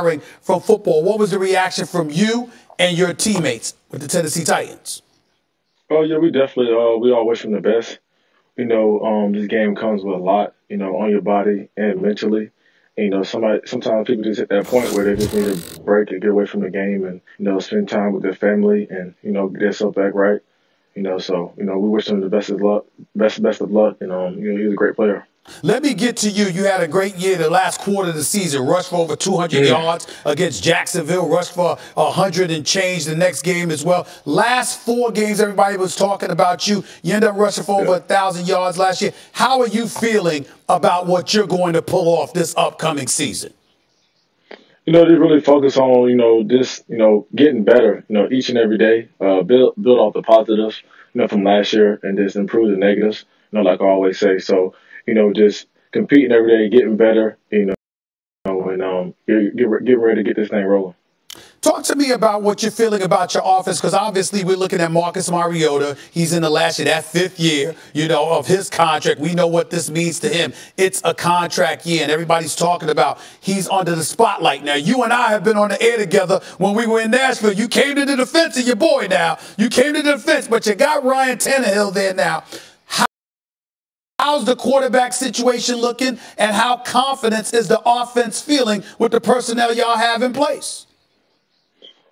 retiring from football. What was the reaction from you and your teammates with the Tennessee Titans? Oh, yeah, we definitely, we all wish him the best. This game comes with a lot, on your body and mentally. And, sometimes people just hit that point where they just need a break and get away from the game and, spend time with their family and, get themselves back right. We wish him the best of luck, best of luck. And, he's a great player. Let me get to you. You had a great year the last quarter of the season. Rushed for over 200 yards against Jacksonville. Rushed for 100 and change the next game as well. Last 4 games, everybody was talking about you. You ended up rushing for over 1,000 yards last year. How are you feeling about what you're going to pull off this upcoming season? They really focus on, getting better, each and every day. Build off the positives, from last year and just improve the negatives, like I always say. So, just competing every day, getting better, and get ready to get this thing rolling. Talk to me about what you're feeling about your offense, because obviously we're looking at Marcus Mariota. He's in the last year, that 5th year, of his contract. We know what this means to him. It's a contract year, and everybody's talking about he's under the spotlight. Now, you and I have been on the air together when we were in Nashville. You came to the defense of your boy now. You came to the defense, but you got Ryan Tannehill there now. How's the quarterback situation looking, and how confident is the offense feeling with the personnel y'all have in place?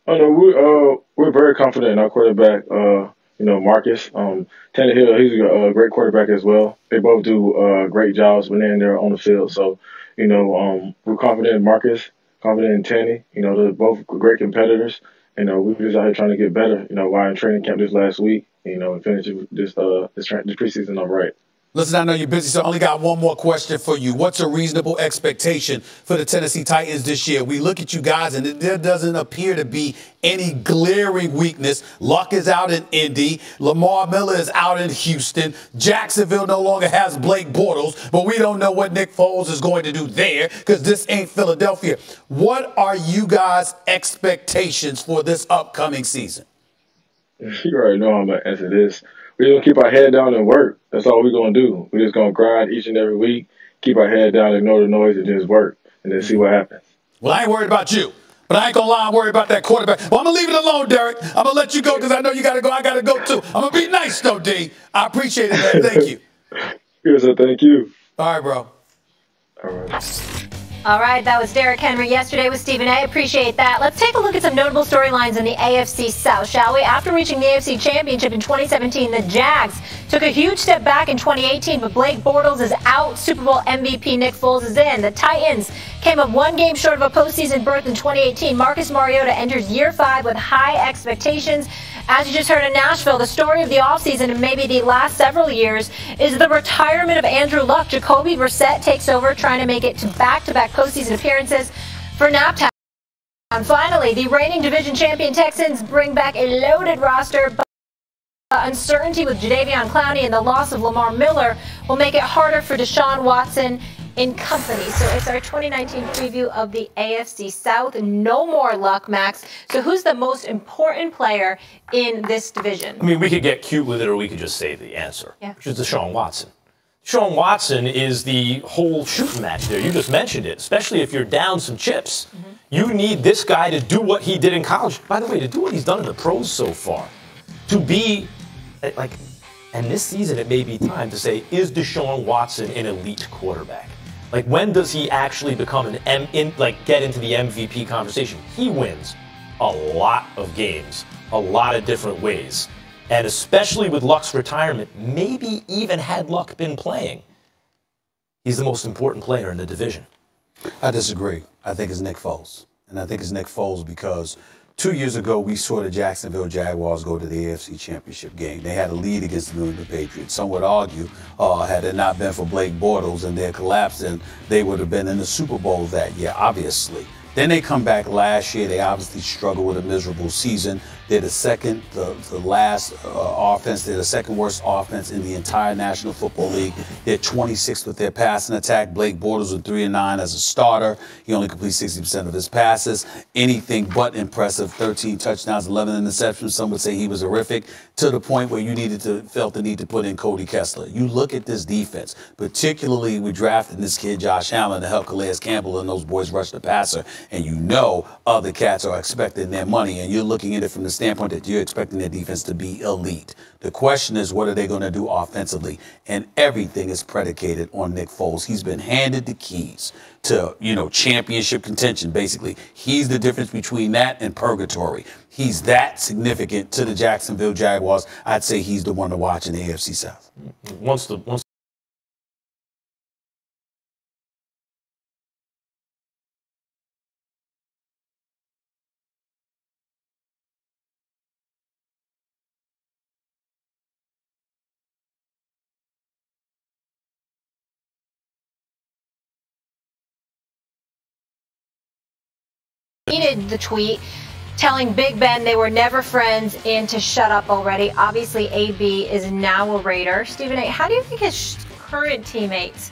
Oh, no, we're very confident in our quarterback, Marcus. Tannehill, he's a great quarterback as well. They both do great jobs when they're in there on the field. So, we're confident in Marcus, confident in Tanny. They're both great competitors. We're just out here trying to get better, while in training camp this last week, and finish this preseason all right. Listen, I know you're busy, so I only got one more question for you. What's a reasonable expectation for the Tennessee Titans this year? We look at you guys, and there doesn't appear to be any glaring weakness. Luck is out in Indy. Lamar Miller is out in Houston. Jacksonville no longer has Blake Bortles, but we don't know what Nick Foles is going to do there because this ain't Philadelphia. What are you guys' expectations for this upcoming season? You already know I'm going to answer this. We're going to keep our head down and work. That's all we're going to do. We're just going to grind each and every week, keep our head down, ignore the noise, and just work, and then see what happens. Well, I ain't worried about you, but I ain't going to lie, I'm worried about that quarterback. Well, I'm going to leave it alone, Derek. I'm going to let you go because I know you got to go. I got to go, too. I'm going to be nice, though, D. I appreciate it, man. Thank you. Yes, sir. Thank you. All right, bro. All right. All right, that was Derrick Henry yesterday with Stephen A. Appreciate that. Let's take a look at some notable storylines in the AFC South, shall we? After reaching the AFC Championship in 2017, the Jags took a huge step back in 2018, but Blake Bortles is out. Super Bowl MVP Nick Foles is in. The Titans came up 1 game short of a postseason berth in 2018. Marcus Mariota enters year 5 with high expectations. As you just heard in Nashville, the story of the offseason and maybe the last several years is the retirement of Andrew Luck. Jacoby Brissett takes over, trying to make it to back-to-back postseason appearances for Naptown. Finally, the reigning division champion Texans bring back a loaded roster, but uncertainty with Jadeveon Clowney and the loss of Lamar Miller will make it harder for Deshaun Watson in company. So it's our 2019 preview of the AFC South. No more Luck, Max. So who's the most important player in this division? I mean, we could get cute with it, or we could just say the answer, which is Deshaun Watson. Deshaun Watson is the whole shooting match there. You just mentioned it, especially if you're down some chips. You need this guy to do what he did in college. By the way, to do what he's done in the pros so far. To be, like, and this season it may be time to say, is Deshaun Watson an elite quarterback? Like, when does he actually become get into the MVP conversation? He wins a lot of games, a lot of different ways. And especially with Luck's retirement, maybe even had Luck been playing, he's the most important player in the division. I disagree. I think it's Nick Foles. And I think it's Nick Foles because 2 years ago, we saw the Jacksonville Jaguars go to the AFC Championship game. They had a lead against the New England Patriots. Some would argue, had it not been for Blake Bortles and their collapse, then they would have been in the Super Bowl that year, obviously. Then they come back last year. They obviously struggled with a miserable season. They're the last offense. They're the second worst offense in the entire National Football League. They're 26th with their passing attack. Blake Bortles with 3-9 as a starter. He only completes 60% of his passes. Anything but impressive. 13 touchdowns, 11 interceptions. Some would say he was horrific, to the point where you felt the need to put in Cody Kessler. You look at this defense, particularly we drafted this kid Josh Allen to help Calais Campbell and those boys rush the passer. and you know other cats are expecting their money, and you're looking at it from the standpoint that you're expecting their defense to be elite. The question is, what are they going to do offensively? And everything is predicated on Nick Foles. He's been handed the keys to, championship contention, basically. He's the difference between that and purgatory. He's that significant to the Jacksonville Jaguars. I'd say he's the one to watch in the AFC South. Once Tweeted the tweet telling Big Ben they were never friends and to shut up already. Obviously, AB is now a Raider. Stephen A., how do you think his current teammates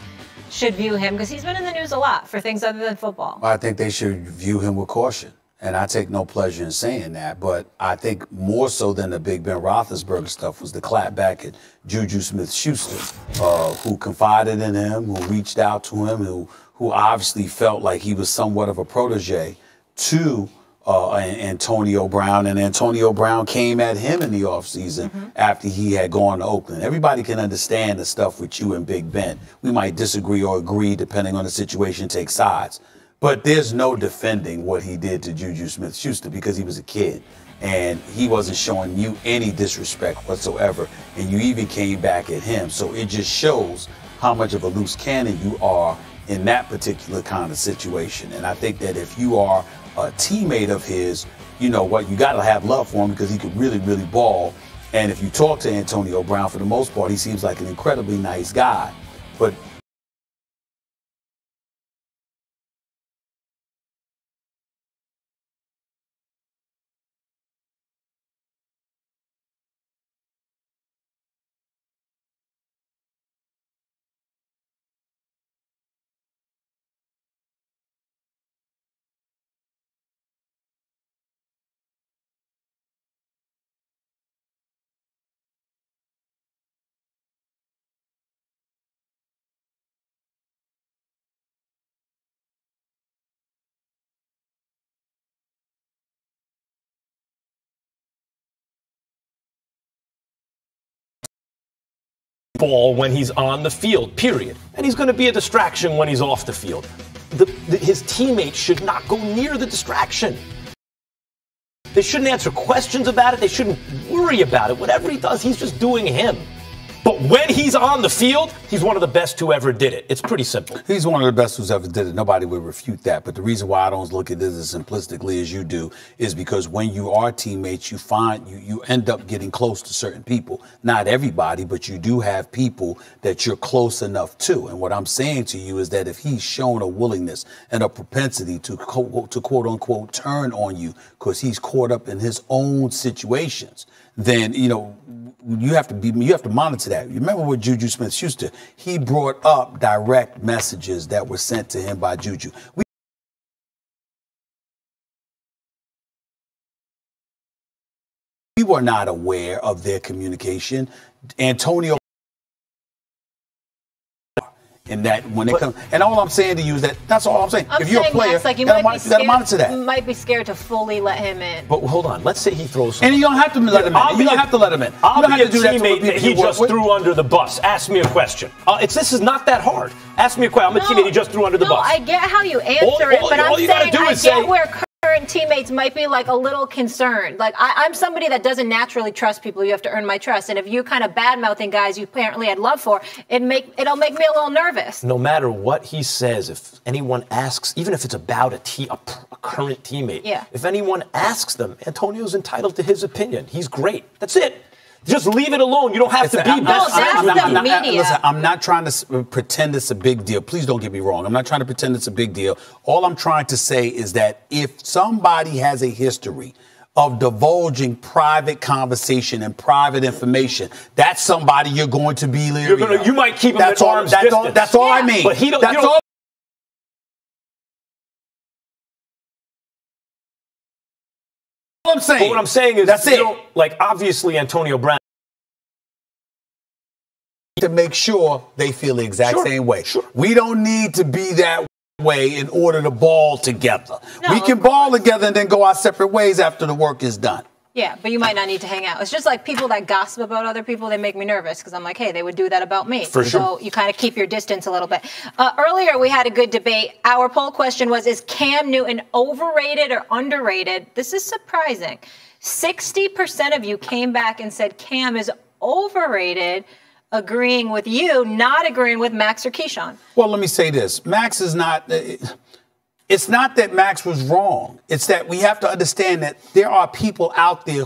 should view him? Because he's been in the news a lot for things other than football. I think they should view him with caution. And I take no pleasure in saying that, but I think more so than the Big Ben Roethlisberger stuff was the clapback at Juju Smith-Schuster, who confided in him, who reached out to him, who obviously felt like he was somewhat of a protege to Antonio Brown, and Antonio Brown came at him in the offseason after he had gone to Oakland. Everybody can understand the stuff with you and Big Ben. We might disagree or agree depending on the situation, take sides. But there's no defending what he did to Juju Smith-Schuster because he was a kid. And he wasn't showing you any disrespect whatsoever. And you even came back at him. So it just shows how much of a loose cannon you are in that particular kind of situation. And I think that if you are a teammate of his, you know what, you got to have love for him because he could really, really ball. And if you talk to Antonio Brown, for the most part, he seems like an incredibly nice guy. But ball when he's on the field, period. And he's going to be a distraction when he's off the field. His teammates should not go near the distraction. They shouldn't answer questions about it. They shouldn't worry about it. Whatever he does, he's just doing him. But when he's on the field, he's one of the best who ever did it. It's pretty simple. He's one of the best who's ever did it. Nobody would refute that. But the reason why I don't look at this as simplistically as you do is because when you are teammates, you find you end up getting close to certain people. Not everybody, but you do have people that you're close enough to. And what I'm saying to you is that if he's shown a willingness and a propensity to quote unquote turn on you because he's caught up in his own situations, then, you have to monitor that. You remember with Juju Smith-Schuster, he brought up direct messages that were sent to him by Juju. We were not aware of their communication. Antonio, and that when it comes, and all I'm saying to you is that's all I'm saying. If you're a player, like you gotta monitor that. You might be scared to fully let him in. But hold on, let's say he throws something. And you don't have to let him in. You don't have to let him in. I'll you don't be have to do that to teammate that he just threw under the bus. Ask me a question. This is not that hard. Ask me a question. I'm a teammate he just threw under the bus. I get how you answer it, but I'm saying I get where current teammates might be like a little concerned. Like I'm somebody that doesn't naturally trust people. You have to earn my trust. And if you kind of bad-mouthing guys you apparently had love for, it'll make me a little nervous. No matter what he says, if anyone asks, even if it's about a current teammate, if anyone asks them, Antonio's entitled to his opinion. He's great. That's it. Just leave it alone. You don't have to be the media. Listen, I'm not trying to pretend it's a big deal. Please don't get me wrong. I'm not trying to pretend it's a big deal. All I'm trying to say is that if somebody has a history of divulging private conversation and private information, that's somebody you're going to be leery of. You might keep him at arm's distance. That's all I mean. But that's all. I'm saying. But what I'm saying is, that's it. Like obviously Antonio Brown. To make sure they feel the exact same way. Sure. We don't need to be that way in order to ball together. No, we can ball together and then go our separate ways after the work is done. Yeah, but you might not need to hang out. It's just like people that gossip about other people, they make me nervous because I'm like, hey, they would do that about me. For sure. So you kind of keep your distance a little bit. Earlier, we had a good debate. Our poll question was, is Cam Newton overrated or underrated? This is surprising. 60% of you came back and said Cam is overrated, agreeing with you, not agreeing with Max or Keyshawn. Well, let me say this. Max is not... It's not that Max was wrong. It's that we have to understand that there are people out there